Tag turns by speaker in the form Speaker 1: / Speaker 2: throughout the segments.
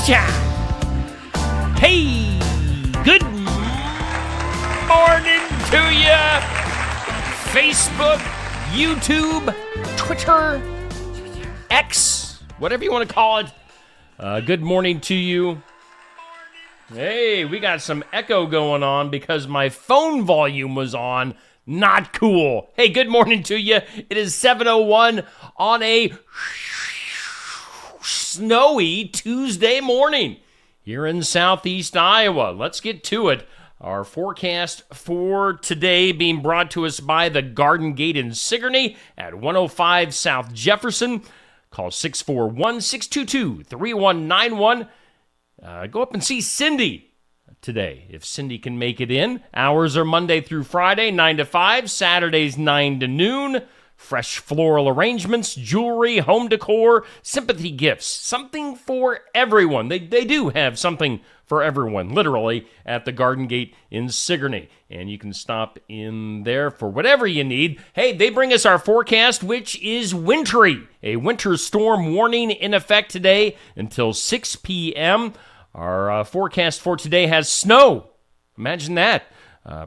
Speaker 1: Hey, good morning to ya. Facebook, YouTube, Twitter, X, whatever you want to call it. Good morning to you. Hey, we got some echo going on because my phone volume was on. Not cool. Hey, good morning to you. It is 7:01 on a snowy Tuesday morning here in southeast Iowa. Let's get to it. Our forecast for today being brought to us by the Garden Gate in Sigourney at 105 South Jefferson. Call 641-622-3191. Go up and see Cindy today, if Cindy can make it in. Hours are Monday through Friday, 9 to 5, Saturdays 9 to noon. Fresh floral arrangements, jewelry, home decor, sympathy gifts, something for everyone. They do have something for everyone, literally, at the Garden Gate in Sigourney. And you can stop in there for whatever you need. Hey, they bring us our forecast, which is wintry. A winter storm warning in effect today until 6 p.m. Our forecast for today has snow. Imagine that.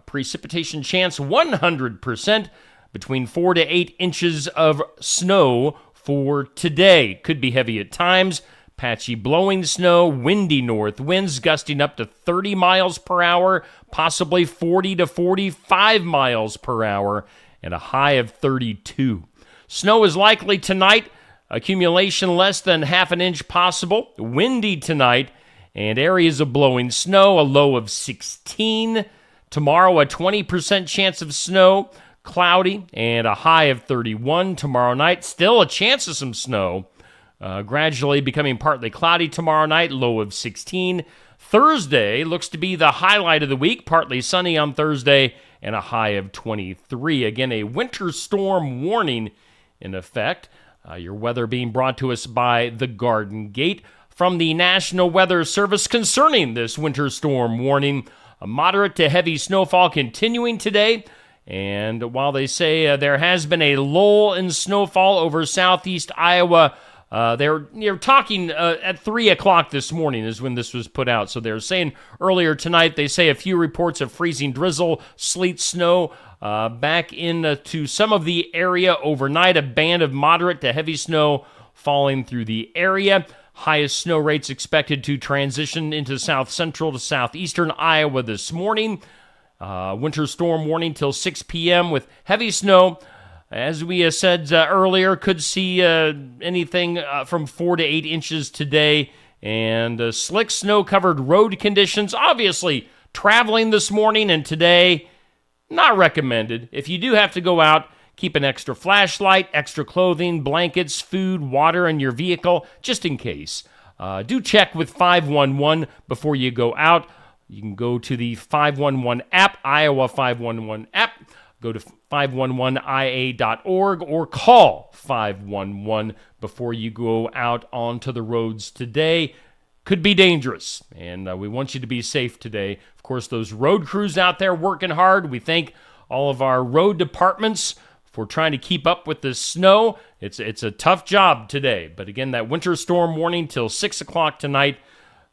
Speaker 1: Precipitation chance 100%. Between 4 to 8 inches of snow for today. Could be heavy at times. Patchy blowing snow, windy north winds gusting up to 30 miles per hour, possibly 40 to 45 miles per hour, and a high of 32. Snow is likely tonight. Accumulation less than half an inch possible. Windy tonight, and areas of blowing snow, a low of 16. Tomorrow, a 20% chance of snow. Cloudy and a high of 31 tomorrow night. Still a chance of some snow. Gradually becoming partly cloudy tomorrow night, low of 16. Thursday looks to be the highlight of the week. Partly sunny on Thursday and a high of 23. Again, a winter storm warning in effect. Your weather being brought to us by the Garden Gate. From the National Weather Service concerning this winter storm warning, a moderate to heavy snowfall continuing today. And while they say there has been a lull in snowfall over southeast Iowa, they're talking at 3 o'clock this morning is when this was put out. So they're saying earlier tonight, they say a few reports of freezing drizzle, sleet, snow back into some of the area overnight. A band of moderate to heavy snow falling through the area. Highest snow rates expected to transition into south central to southeastern Iowa this morning. Winter storm warning till 6 p.m. with heavy snow. As we said earlier, could see anything from 4 to 8 inches today. And slick snow-covered road conditions. Obviously, traveling this morning and today, not recommended. If you do have to go out, keep an extra flashlight, extra clothing, blankets, food, water in your vehicle, just in case. Do check with 511 before you go out. You can go to the 511 app, Iowa 511 app. Go to 511ia.org or call 511 before you go out onto the roads today. Could be dangerous, and we want you to be safe today. Of course, those road crews out there working hard. We thank all of our road departments for trying to keep up with the snow. It's a tough job today. But again, that winter storm warning till 6 o'clock tonight.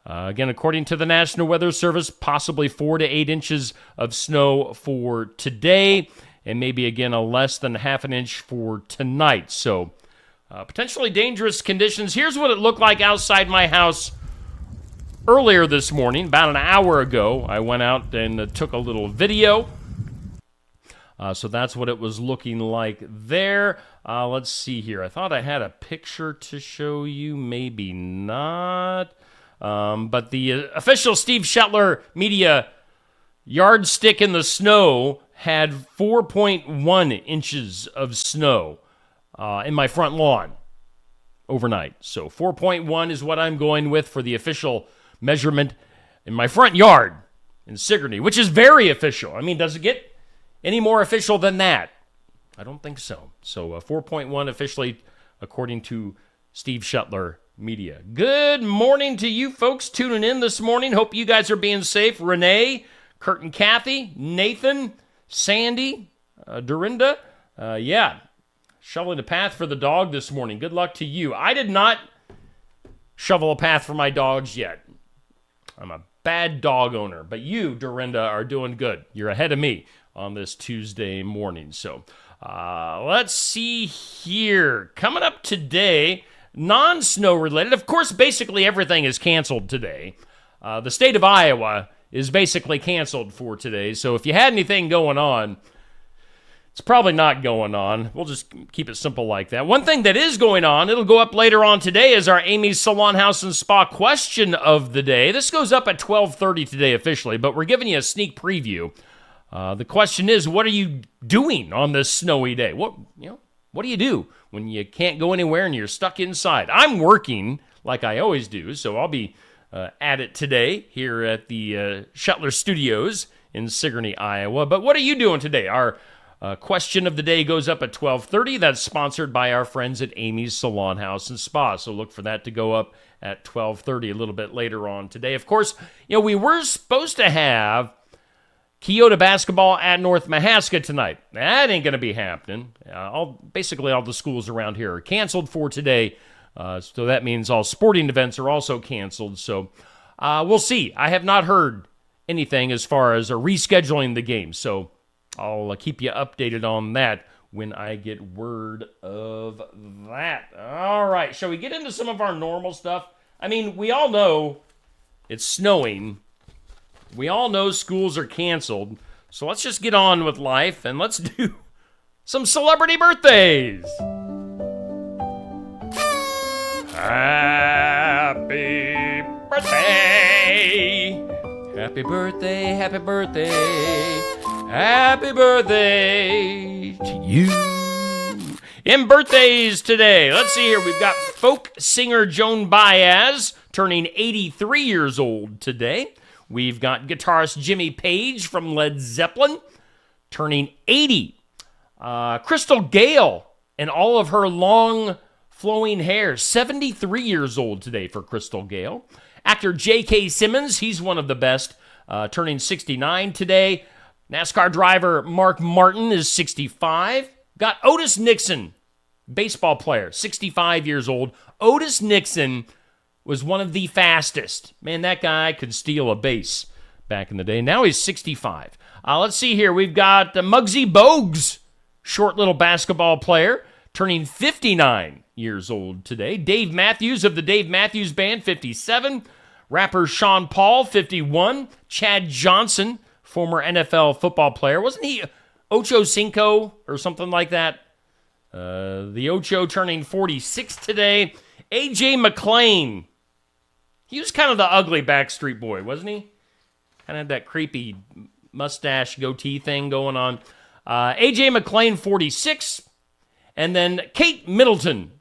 Speaker 1: Again, according to the National Weather Service, possibly 4 to 8 inches of snow for today, and maybe, again, a less than half an inch for tonight. So, potentially dangerous conditions. Here's what it looked like outside my house earlier this morning. About an hour ago, I went out and took a little video. So that's what it was looking like there. Let's see here. I thought I had a picture to show you. Maybe not. But the official Steve Shetler media yardstick in the snow had 4.1 inches of snow in my front lawn overnight. So 4.1 is what I'm going with for the official measurement in my front yard in Sigourney, which is very official. I mean, does it get any more official than that? I don't think so. So 4.1 officially, according to Steve Shetler Media. Good morning to you folks tuning in this morning. Hope you guys are being safe. Renee, Kurt and Kathy, Nathan, Sandy, Dorinda. Shoveling the path for the dog this morning. Good luck to you. I did not shovel a path for my dogs yet. I'm a bad dog owner, but you, Dorinda, are doing good. You're ahead of me on this Tuesday morning. So let's see here. Coming up today, non-snow related. Of course, basically everything is canceled today. The state of Iowa is basically canceled for today. So if you had anything going on, it's probably not going on. We'll just keep it simple like that. One thing that is going on, it'll go up later on today, is our Amy's Salon, House, and Spa question of the day. This goes up at 12:30 today officially, but we're giving you a sneak preview. The question is, what are you doing on this snowy day? What do you do when you can't go anywhere and you're stuck inside? I'm working like I always do, so I'll be at it today here at the Shuttler Studios in Sigourney, Iowa. But what are you doing today? Our question of the day goes up at 12:30. That's sponsored by our friends at Amy's Salon, House, and Spa. So look for that to go up at 12:30 a little bit later on today. Of course, we were supposed to have Keota basketball at North Mahaska tonight. That ain't going to be happening. Basically, all the schools around here are canceled for today. So that means all sporting events are also canceled. So we'll see. I have not heard anything as far as rescheduling the game. So I'll keep you updated on that when I get word of that. All right, shall we get into some of our normal stuff? I mean, we all know it's snowing. We all know schools are canceled. So let's just get on with life and let's do some celebrity birthdays. Happy birthday. Happy birthday, happy birthday. Happy birthday to you. In birthdays today, let's see here. We've got folk singer Joan Baez turning 83 years old today. We've got guitarist Jimmy Page from Led Zeppelin turning 80. Crystal Gayle and all of her long flowing hair, 73 years old today for Crystal Gayle. Actor J.K. Simmons, he's one of the best, turning 69 today. NASCAR driver Mark Martin is 65. Got Otis Nixon, baseball player, 65 years old. Otis Nixon was one of the fastest. Man, that guy could steal a base back in the day. Now he's 65. Let's see here. We've got Muggsy Bogues, short little basketball player, turning 59 years old today. Dave Matthews of the Dave Matthews Band, 57. Rapper Sean Paul, 51. Chad Johnson, former NFL football player. Wasn't he Ocho Cinco or something like that? The Ocho turning 46 today. A.J. McClain. He was kind of the ugly Backstreet Boy, wasn't he? Kind of had that creepy mustache goatee thing going on. A.J. McClain, 46. And then Kate Middleton,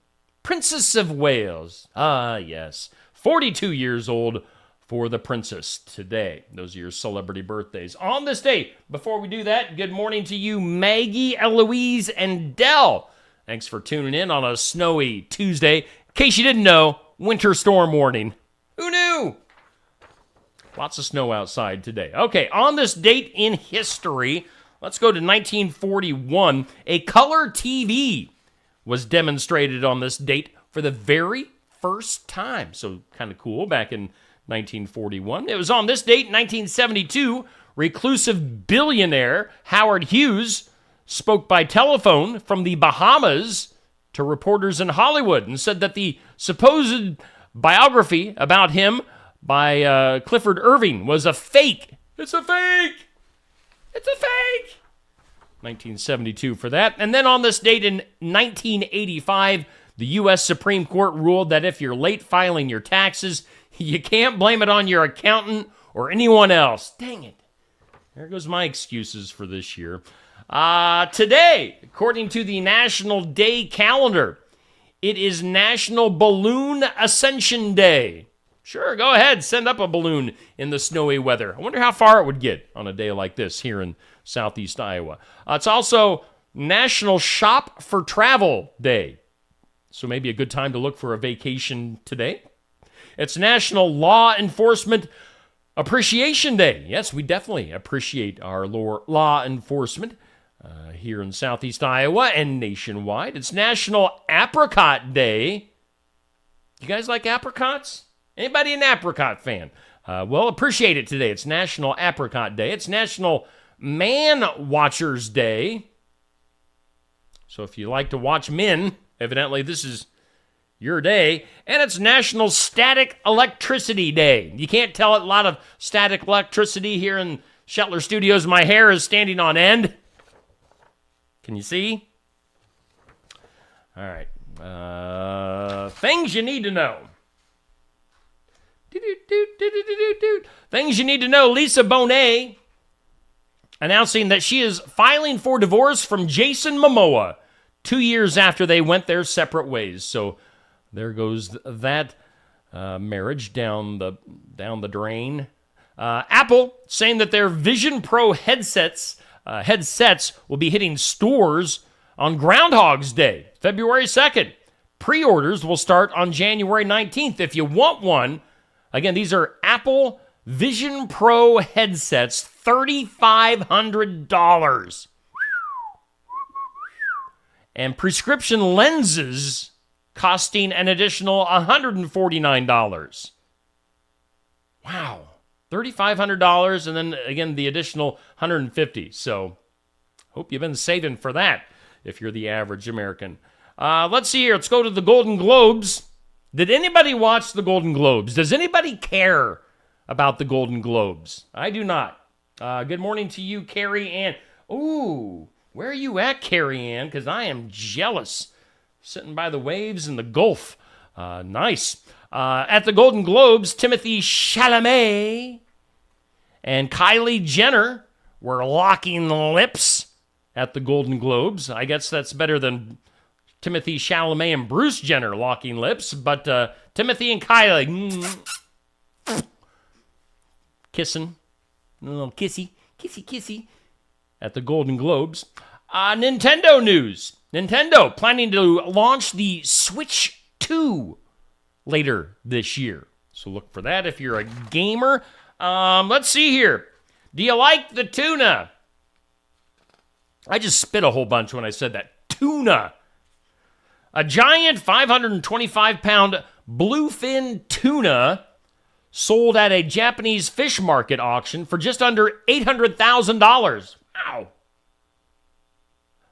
Speaker 1: Princess of Wales. Yes. 42 years old for the princess today. Those are your celebrity birthdays. On this day, before we do that, good morning to you, Maggie, Eloise, and Dell. Thanks for tuning in on a snowy Tuesday. In case you didn't know, winter storm warning. Who knew? Lots of snow outside today. Okay, on this date in history, let's go to 1941. A color TV was demonstrated on this date for the very first time. So kind of cool, back in 1941. It was on this date, 1972, reclusive billionaire Howard Hughes spoke by telephone from the Bahamas to reporters in Hollywood and said that the supposed biography about him by Clifford Irving was a fake. It's a fake! It's a fake! 1972 for that. And then on this date in 1985, the U.S. Supreme Court ruled that if you're late filing your taxes, you can't blame it on your accountant or anyone else. Dang it. There goes my excuses for this year. Today, according to the National Day calendar, it is National Balloon Ascension Day. Sure, go ahead, send up a balloon in the snowy weather. I wonder how far it would get on a day like this here in southeast Iowa. It's also National Shop for Travel Day. So maybe a good time to look for a vacation today. It's National Law Enforcement Appreciation Day. Yes, we definitely appreciate our law enforcement here in southeast Iowa and nationwide. It's National Apricot Day. You guys like apricots? Anybody an apricot fan? Well, appreciate it today. It's National Apricot Day. It's National Man Watchers Day. So if you like to watch men, evidently this is your day. And it's National Static Electricity Day. You can't tell a lot of static electricity here in Shetler Studios. My hair is standing on end. Can you see? All right. Things you need to know. Things you need to know. Lisa Bonet announcing that she is filing for divorce from Jason Momoa 2 years after they went their separate ways. So there goes that marriage down the drain. Apple saying that their Vision Pro headsets will be hitting stores on Groundhog's Day, February 2nd. Pre-orders will start on January 19th. If you want one, again, these are Apple Vision Pro headsets, $3,500. And prescription lenses costing an additional $149. Wow. $3,500 and then, again, the additional $150. So, hope you've been saving for that if you're the average American. Let's see here. Let's go to the Golden Globes. Did anybody watch the Golden Globes? Does anybody care about the Golden Globes? I do not. Good morning to you, Carrie Ann. Ooh, where are you at, Carrie Ann? Because I am jealous. Sitting by the waves in the Gulf. Nice. At the Golden Globes, Timothy Chalamet and Kylie Jenner were locking lips at the Golden Globes. I guess that's better than Timothy Chalamet and Bruce Jenner locking lips, but Timothy and Kylie kissing, a little kissy at the Golden Globes. Nintendo news. Nintendo planning to launch the Switch 2 later this year. So look for that if you're a gamer. Let's see here. Do you like the tuna? I just spit a whole bunch when I said that. Tuna. A giant 525-pound bluefin tuna sold at a Japanese fish market auction for just under $800,000. Wow.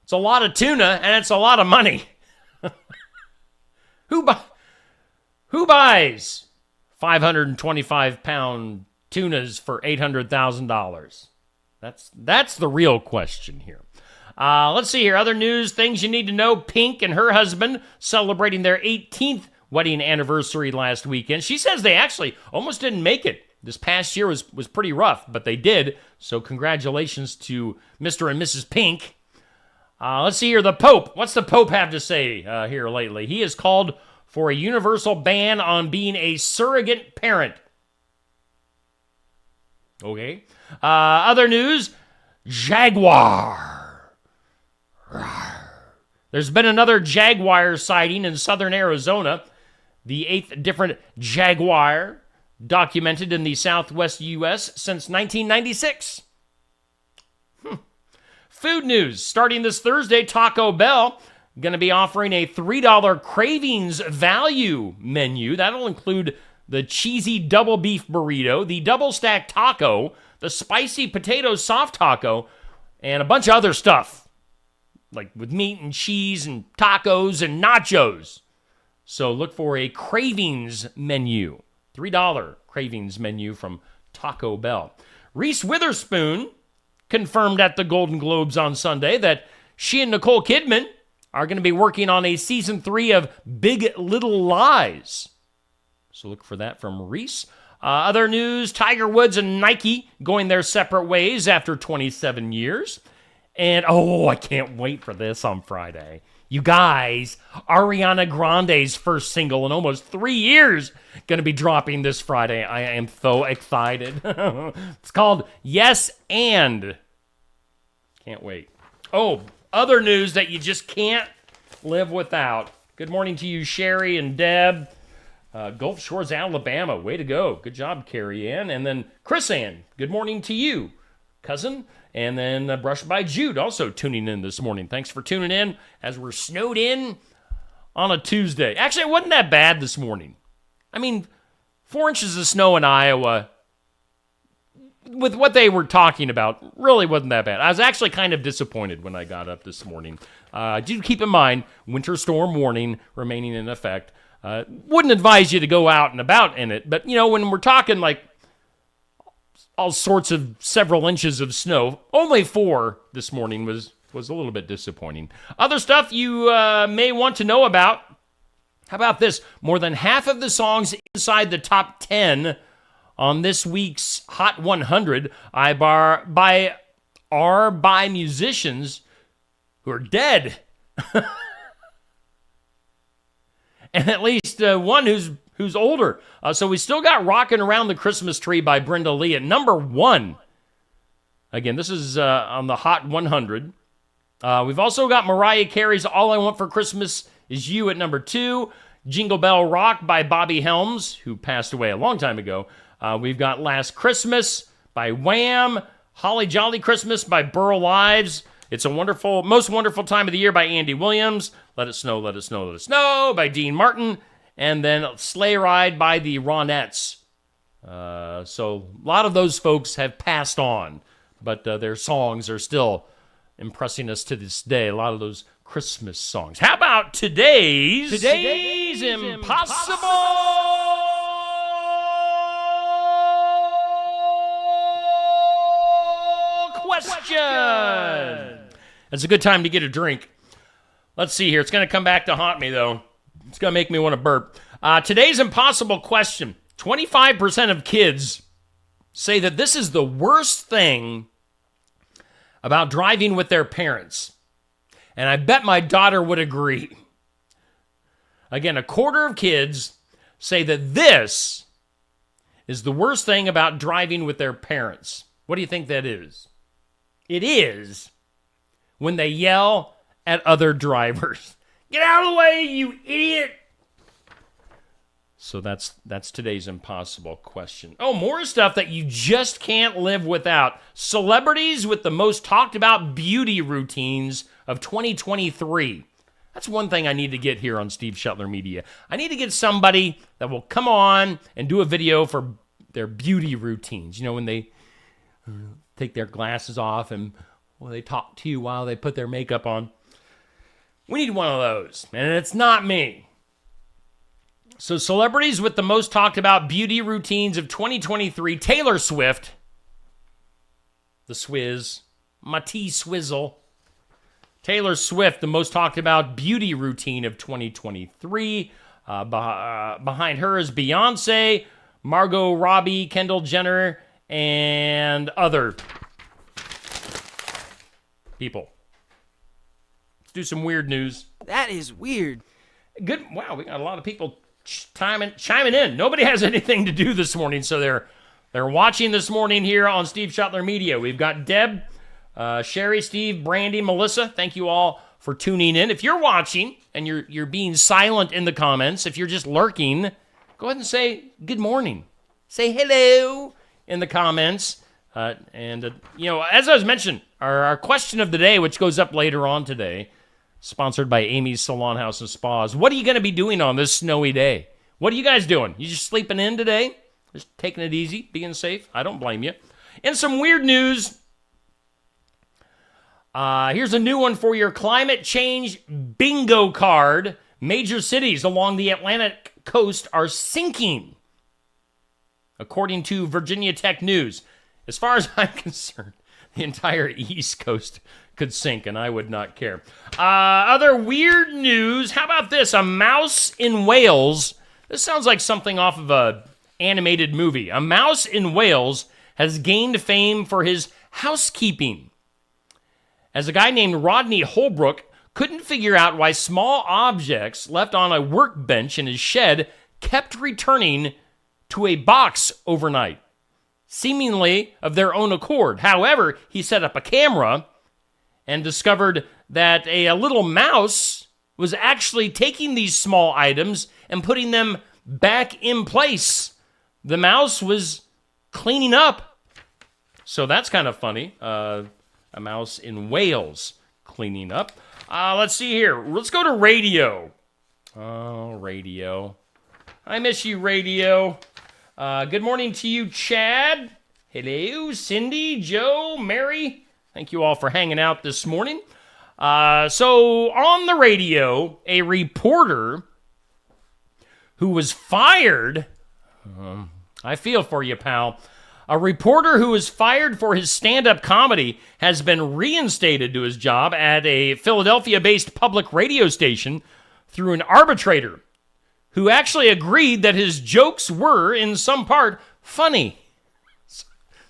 Speaker 1: It's a lot of tuna, and it's a lot of money. Who buys 525-pound tunas for $800,000? That's the real question here. Let's see here. Other news, things you need to know. Pink and her husband celebrating their 18th wedding anniversary last weekend. She says they actually almost didn't make it. This past year was pretty rough, but they did. So congratulations to Mr. and Mrs. Pink. Let's see here. The Pope. What's the Pope have to say here lately? He has called for a universal ban on being a surrogate parent. Okay. Other news, Jaguar. There's been another Jaguar sighting in southern Arizona. The 8th different Jaguar documented in the southwest U.S. since 1996. Food news. Starting this Thursday, Taco Bell going to be offering a $3 Cravings value menu. That'll include the cheesy double beef burrito, the double stack taco, the spicy potato soft taco, and a bunch of other stuff, like with meat and cheese and tacos and nachos. So look for a Cravings menu, $3 Cravings menu from Taco Bell. Reese Witherspoon confirmed at the Golden Globes on Sunday that she and Nicole Kidman are going to be working on a season 3 of Big Little Lies. So look for that from Reese. Other news, Tiger Woods and Nike going their separate ways after 27 years. And, I can't wait for this on Friday. You guys, Ariana Grande's first single in almost 3 years going to be dropping this Friday. I am so excited. It's called Yes and. Can't wait. Other news that you just can't live without. Good morning to you, Sherry and Deb. Gulf Shores, Alabama. Way to go. Good job, Carrie Ann. And then Chris Ann. Good morning to you, cousin. And then Brushed by Jude also tuning in this morning. Thanks for tuning in as we're snowed in on a Tuesday. Actually, it wasn't that bad this morning. I mean, 4 inches of snow in Iowa, with what they were talking about, really wasn't that bad. I was actually kind of disappointed when I got up this morning. Do keep in mind, winter storm warning remaining in effect. Wouldn't advise you to go out and about in it, but, when we're talking like all sorts of several inches of snow, only 4 this morning was a little bit disappointing. Other stuff you may want to know about. How about this? More than half of the songs inside the top 10 on this week's Hot 100 are by musicians who are dead. And at least one who's older. So we still got Rockin' Around the Christmas Tree by Brenda Lee at number 1. Again, this is on the Hot 100. We've also got Mariah Carey's All I Want for Christmas Is You at number 2. Jingle Bell Rock by Bobby Helms, who passed away a long time ago. We've got Last Christmas by Wham. Holly Jolly Christmas by Burl Ives. It's a most wonderful time of the year by Andy Williams. Let It Snow, Let It Snow, Let It Snow by Dean Martin. And then Sleigh Ride by the Ronettes. So a lot of those folks have passed on, but their songs are still impressing us to this day. A lot of those Christmas songs. How about today's Impossible Question? It's a good time to get a drink. Let's see here. It's going to come back to haunt me, though. It's going to make me want to burp. Today's Impossible Question. 25% of kids say that this is the worst thing about driving with their parents. And I bet my daughter would agree. Again, a quarter of kids say that this is the worst thing about driving with their parents. What do you think that is? It is when they yell at other drivers. Get out of the way, you idiot! So that's today's Impossible Question. Oh, more stuff that you just can't live without. Celebrities with the most talked about beauty routines of 2023. That's one thing I need to get here on Steve Shetler Media. I need to get somebody that will come on and do a video for their beauty routines. When they take their glasses off and they talk to you while they put their makeup on. We need one of those, and it's not me. So celebrities with the most talked about beauty routines of 2023, Taylor Swift, the Swizz, my T-Swizzle. Taylor Swift, the most talked about beauty routine of 2023. Behind her is Beyonce, Margot Robbie, Kendall Jenner, and other people. Let's do some weird news.
Speaker 2: That is weird.
Speaker 1: Good. Wow, we got a lot of people chiming in. Nobody has anything to do this morning, so they're watching this morning here on Steve Shetler Media. We've got Deb, Sherry, Steve, Brandy, Melissa. Thank you all for tuning in. If you're watching and you're being silent in the comments, if you're just lurking, go ahead and say good morning. Say hello in the comments. As I was mentioning, our question of the day, which goes up later on today, sponsored by Amy's Salon House and Spas. What are you going to be doing on this snowy day? What are you guys doing? You just sleeping in today? Just taking it easy, being safe? I don't blame you. And some weird news. Here's a new one for your climate change bingo card. Major cities along the Atlantic coast are sinking, according to Virginia Tech News. As far as I'm concerned, the entire East Coast could sink, and I would not care. Other weird news. How about this? A mouse in Wales. This sounds like something off of a animated movie. A mouse in Wales has gained fame for his housekeeping, as a guy named Rodney Holbrook couldn't figure out why small objects left on a workbench in his shed kept returning to a box overnight, seemingly of their own accord. However, he set up a camera and discovered that a little mouse was actually taking these small items and putting them back in place. The mouse was cleaning up. So that's kind of funny. A mouse in Wales cleaning up. Let's see here. Let's go to radio. Oh, radio. I miss you, radio. Good morning to you, Chad. Hello, Cindy, Joe, Mary. Thank you all for hanging out this morning. So on the radio, a reporter who was fired, I feel for you, pal. A reporter who was fired for his stand-up comedy has been reinstated to his job at a Philadelphia-based public radio station through an arbitrator who actually agreed that his jokes were, in some part, funny.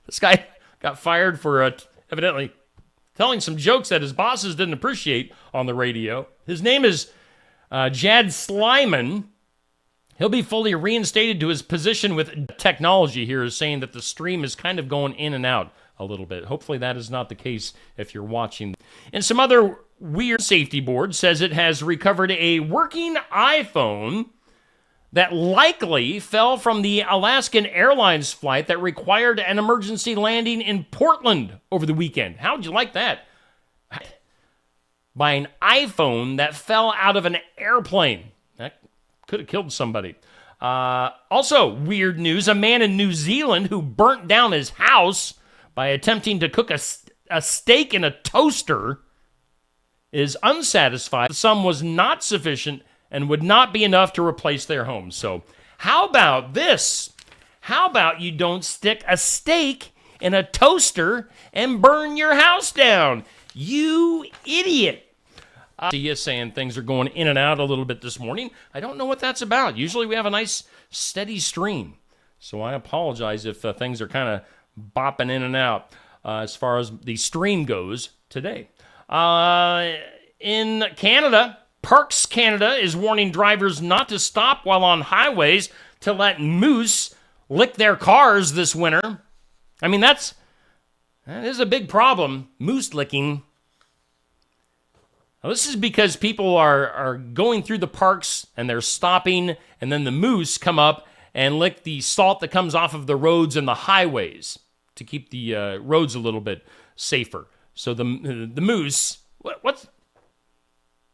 Speaker 1: This guy got fired for evidently telling some jokes that his bosses didn't appreciate on the radio. His name is Jad Slyman. He'll be fully reinstated to his position with technology here, is saying that the stream is kind of going in and out a little bit. Hopefully that is not the case if you're watching. And some other weird safety board says it has recovered a working iPhone that likely fell from the Alaskan Airlines flight that required an emergency landing in Portland over the weekend. How'd you like that? By an iPhone that fell out of an airplane. That could have killed somebody. Also, weird news. A man in New Zealand who burnt down his house by attempting to cook a steak in a toaster is unsatisfied. The sum was not sufficient and would not be enough to replace their home. So how about this? How about you don't stick a steak in a toaster and burn your house down? You idiot. I see you saying things are going in and out a little bit this morning. I don't know what that's about. Usually we have a nice steady stream. So I apologize if things are kind of bopping in and out as far as the stream goes today. In Canada, Parks Canada is warning drivers not to stop while on highways to let moose lick their cars this winter. I mean, that is a big problem, moose licking. Now, this is because people are going through the parks and they're stopping, and then the moose come up and lick the salt that comes off of the roads and the highways to keep the roads a little bit safer. So the moose, what's...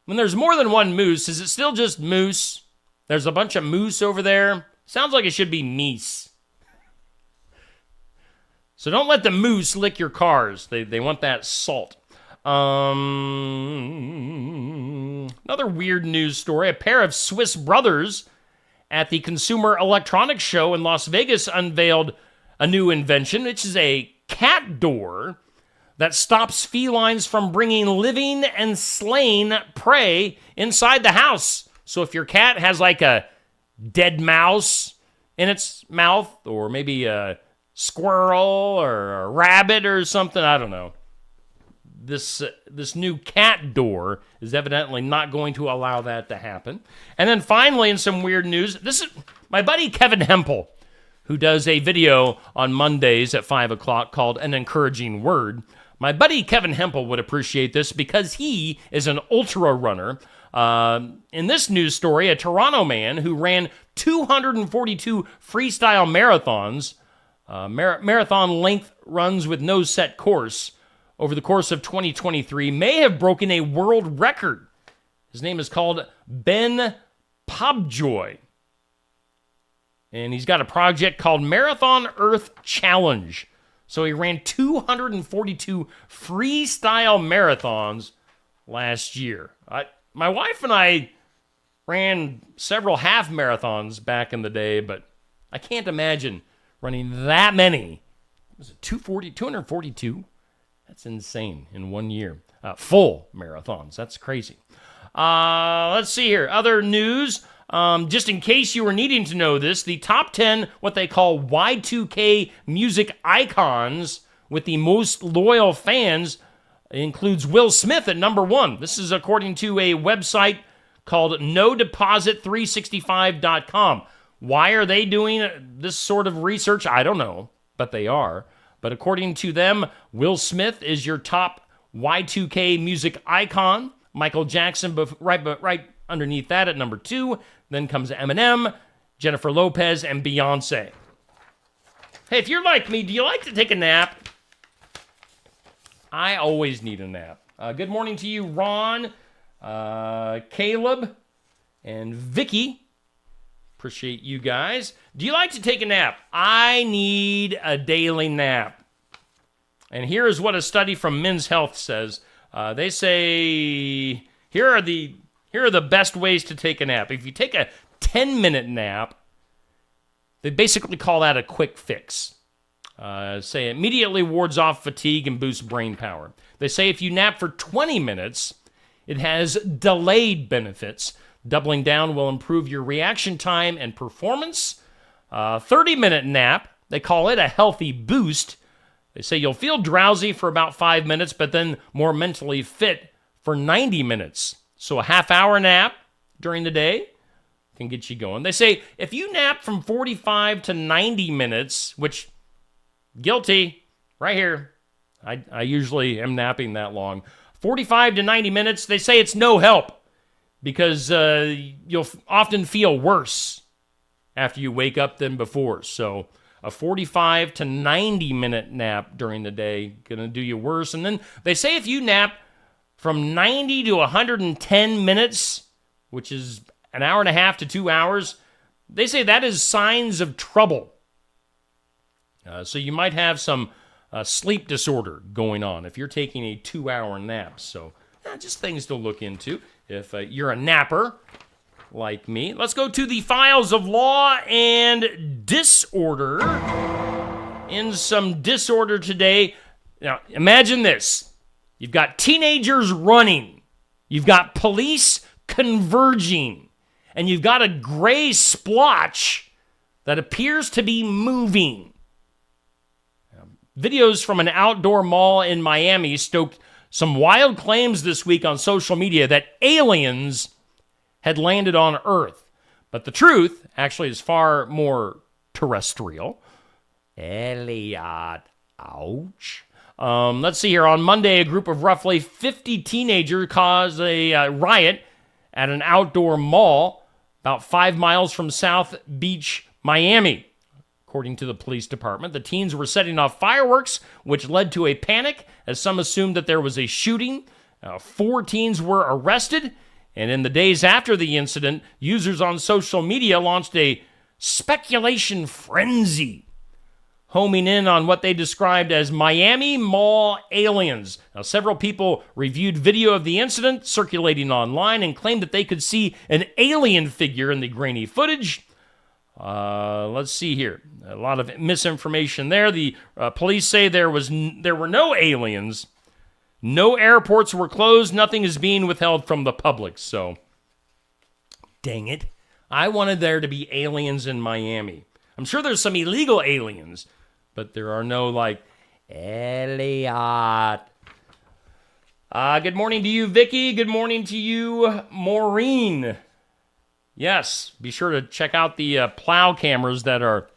Speaker 1: When there's more than one moose, is it still just moose? There's a bunch of moose over there. Sounds like it should be meese. So don't let the moose lick your cars. They want that salt. Another weird news story. A pair of Swiss brothers at the Consumer Electronics Show in Las Vegas unveiled a new invention, which is a cat door that stops felines from bringing living and slain prey inside the house. So if your cat has like a dead mouse in its mouth, or maybe a squirrel or a rabbit or something, I don't know, this new cat door is evidently not going to allow that to happen. And then finally, in some weird news, this is my buddy Kevin Hempel, who does a video on Mondays at 5 o'clock called An Encouraging Word. My buddy Kevin Hempel would appreciate this because he is an ultra runner. In this news story, a Toronto man who ran 242 freestyle marathons, marathon length runs with no set course, over the course of 2023 may have broken a world record. His name is called Ben Pobjoy. And he's got a project called Marathon Earth Challenge. So he ran 242 freestyle marathons last year. My wife and I ran several half marathons back in the day, but I can't imagine running that many. Was it 242? That's insane in 1 year. Full marathons. That's crazy. Let's see here. Other news. Just in case you were needing to know this, the top 10, what they call Y2K music icons with the most loyal fans includes Will Smith at number 1. This is according to a website called NoDeposit365.com. Why are they doing this sort of research? I don't know, but they are. But according to them, Will Smith is your top Y2K music icon. Michael Jackson right underneath that at number 2. Then comes Eminem, Jennifer Lopez, and Beyonce. Hey, if you're like me, do you like to take a nap? I always need a nap. Good morning to you, Ron, Caleb, and Vicky. Appreciate you guys. Do you like to take a nap? I need a daily nap. And here is what a study from Men's Health says. They say here are the best ways to take a nap. If you take a 10-minute nap, they basically call that a quick fix. Say it immediately wards off fatigue and boosts brain power. They say if you nap for 20 minutes, it has delayed benefits. Doubling down will improve your reaction time and performance. 30-minute nap, they call it a healthy boost. They say you'll feel drowsy for about 5 minutes, but then more mentally fit for 90 minutes. So a half-hour nap during the day can get you going. They say if you nap from 45 to 90 minutes, which, guilty, right here, I usually am napping that long. 45 to 90 minutes, they say it's no help because you'll often feel worse after you wake up than before. So a 45 to 90 minute nap during the day going to do you worse. And then they say if you nap from 90 to 110 minutes, which is an hour and a half to 2 hours, they say that is signs of trouble. So you might have some sleep disorder going on if you're taking a 2-hour nap. So just things to look into if you're a napper like me. Let's go to the files of law and disorder. In some disorder today. Now, imagine this. You've got teenagers running. You've got police converging. And you've got a gray splotch that appears to be moving. Videos from an outdoor mall in Miami stoked some wild claims this week on social media that aliens had landed on Earth. But the truth actually is far more terrestrial. Elliot, ouch. Let's see here. On Monday, a group of roughly 50 teenagers caused a riot at an outdoor mall about 5 miles from South Beach, Miami. According to the police department, the teens were setting off fireworks, which led to a panic as some assumed that there was a shooting. 4 teens were arrested, and in the days after the incident, users on social media launched a speculation frenzy, homing in on what they described as Miami Mall aliens. Now, several people reviewed video of the incident circulating online and claimed that they could see an alien figure in the grainy footage. Let's see here. A lot of misinformation there. The police say there were no aliens. No airports were closed. Nothing is being withheld from the public. So, dang it. I wanted there to be aliens in Miami. I'm sure there's some illegal aliens, but there are no, Elliot. Good morning to you, Vicky. Good morning to you, Maureen. Yes, be sure to check out the plow cameras that are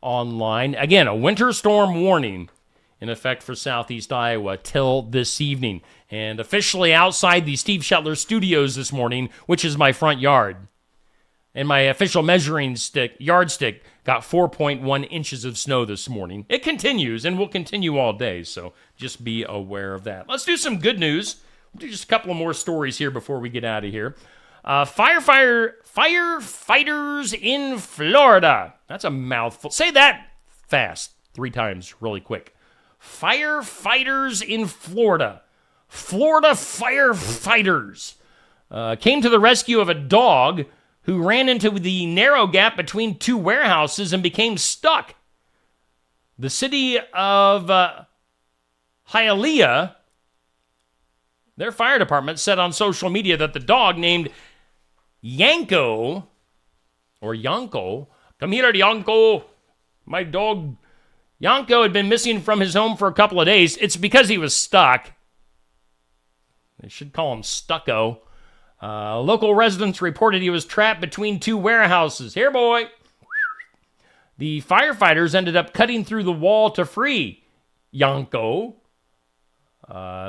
Speaker 1: online. Again, a winter storm warning in effect for southeast Iowa till this evening. And officially outside the Steve Shetler studios this morning, which is my front yard. And my official measuring yardstick, got 4.1 inches of snow this morning. It continues and will continue all day, so just be aware of that. Let's do some good news. We'll do just a couple of more stories here before we get out of here. Firefighters in Florida. That's a mouthful. Say that fast 3 times really quick. Firefighters in Florida. Florida firefighters came to the rescue of a dog who ran into the narrow gap between 2 warehouses and became stuck. The city of Hialeah, their fire department said on social media that the dog named Yanko, come here, Yanko. My dog, Yanko, had been missing from his home for a couple of days. It's because he was stuck. They should call him Stucco. Local residents reported he was trapped between 2 warehouses. Here, boy. The firefighters ended up cutting through the wall to free Yanko.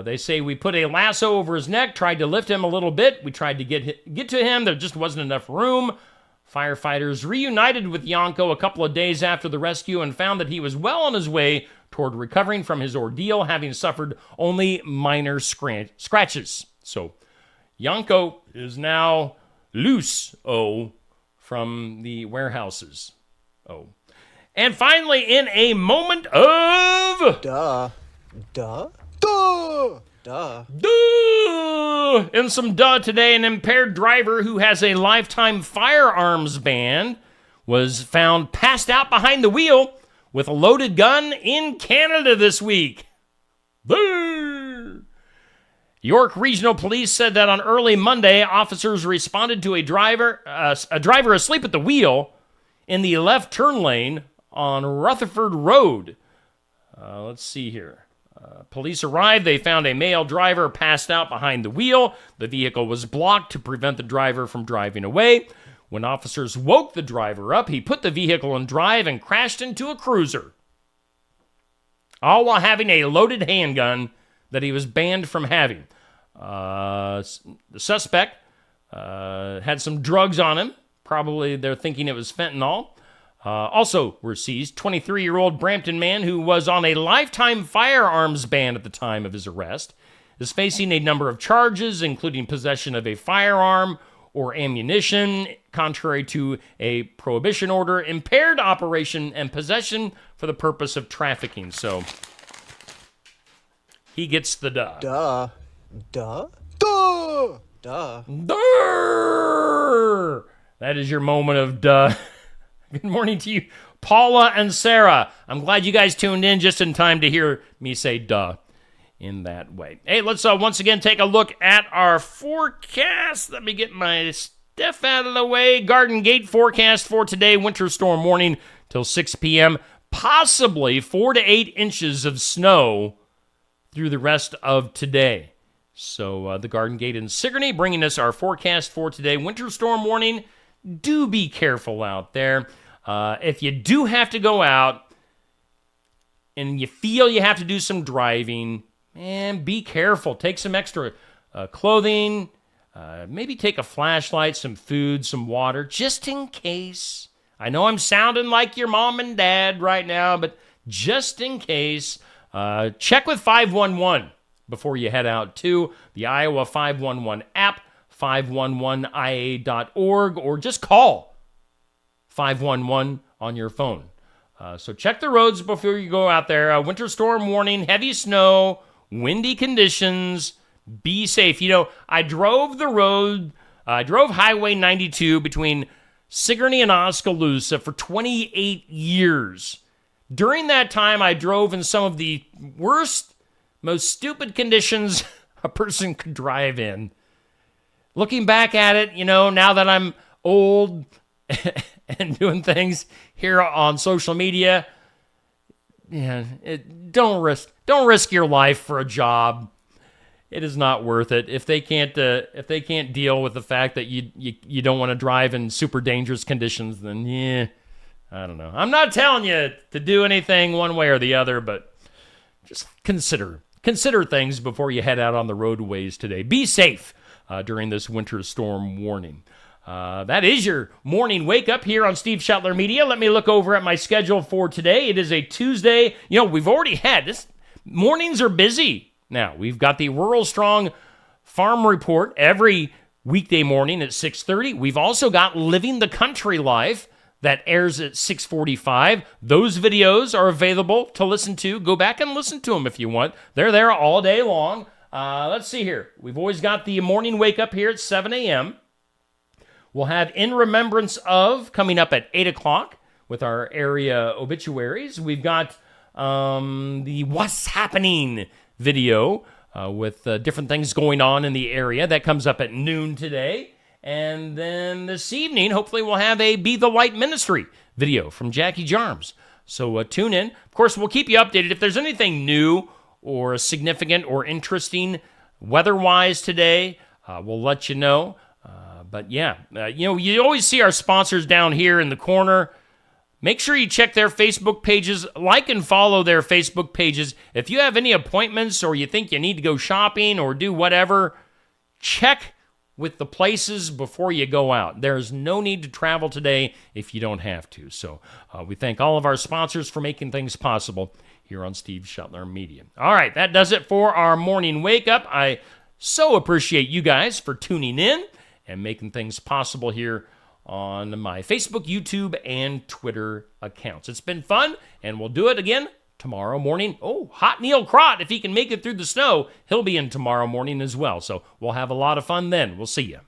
Speaker 1: They say we put a lasso over his neck, tried to lift him a little bit. We tried to get to him. There just wasn't enough room. Firefighters reunited with Yanko a couple of days after the rescue and found that he was well on his way toward recovering from his ordeal, having suffered only minor scratches. So Yanko is now loose, from the warehouses. And finally, in a moment of... In some today, an impaired driver who has a lifetime firearms ban was found passed out behind the wheel with a loaded gun in Canada this week. Boo! York Regional Police said that on early Monday, officers responded to a driver asleep at the wheel in the left turn lane on Rutherford Road. Let's see here. Police arrived. They found a male driver passed out behind the wheel. The vehicle was blocked to prevent the driver from driving away. When officers woke the driver up, he put the vehicle in drive and crashed into a cruiser, all while having a loaded handgun that he was banned from having. The suspect had some drugs on him. Probably they're thinking it was fentanyl. Also were seized 23-year-old Brampton man who was on a lifetime firearms ban at the time of his arrest, is facing a number of charges, including possession of a firearm or ammunition, contrary to a prohibition order, impaired operation, and possession for the purpose of trafficking. So he gets the duh.
Speaker 2: Duh.
Speaker 1: That is your moment of duh. Good morning to you, Paula and Sarah. I'm glad you guys tuned in just in time to hear me say duh in that way. Hey, let's once again take a look at our forecast. Let me get my stuff out of the way. Garden Gate forecast for today, winter storm warning till 6 p.m. Possibly 4 to 8 inches of snow through the rest of today. So the Garden Gate in Sigourney bringing us our forecast for today. Winter storm warning. Do be careful out there. If you do have to go out and you feel you have to do some driving, man, be careful. Take some extra clothing. Maybe take a flashlight, some food, some water, just in case. I know I'm sounding like your mom and dad right now, but just in case, check with 511 before you head out to the Iowa 511 app, 511ia.org, or just call 511 on your phone. So check the roads before you go out there. Winter storm warning, heavy snow, windy conditions. Be safe. You know, I drove Highway 92 between Sigourney and Oskaloosa for 28 years. During that time, I drove in some of the worst, most stupid conditions a person could drive in. Looking back at it, you know, now that I'm old and doing things here on social media, don't risk your life for a job. It is not worth it. If they can't deal with the fact that you don't want to drive in super dangerous conditions, then I don't know. I'm not telling you to do anything one way or the other, but just consider things before you head out on the roadways today. Be safe during this winter storm warning. That is your morning wake up here on Steve Schoettler Media. Let me look over at my schedule for today. It is a Tuesday. You know, we've already had this. Mornings are busy. Now, we've got the Rural Strong Farm Report every weekday morning at 6:30. We've also got Living the Country Life that airs at 6:45. Those videos are available to listen to. Go back and listen to them if you want. They're there all day long. Let's see here. We've always got the morning wake up here at 7 a.m. We'll have In Remembrance Of coming up at 8 o'clock with our area obituaries. We've got the What's Happening video with different things going on in the area. That comes up at noon today. And then this evening, hopefully we'll have a Be the Light Ministry video from Jackie Jarms. So tune in. Of course, we'll keep you updated. If there's anything new or significant or interesting weather-wise today, we'll let you know. But yeah, you always see our sponsors down here in the corner. Make sure you check their Facebook pages, like and follow their Facebook pages. If you have any appointments or you think you need to go shopping or do whatever, check with the places before you go out. There's no need to travel today if you don't have to. So we thank all of our sponsors for making things possible here on Steve Schoettler Media. All right, that does it for our morning wake up. I so appreciate you guys for tuning in and making things possible here on my Facebook, YouTube, and Twitter accounts. It's been fun, and we'll do it again tomorrow morning. Oh, Hot Neil Crott, if he can make it through the snow, he'll be in tomorrow morning as well. So we'll have a lot of fun then. We'll see you.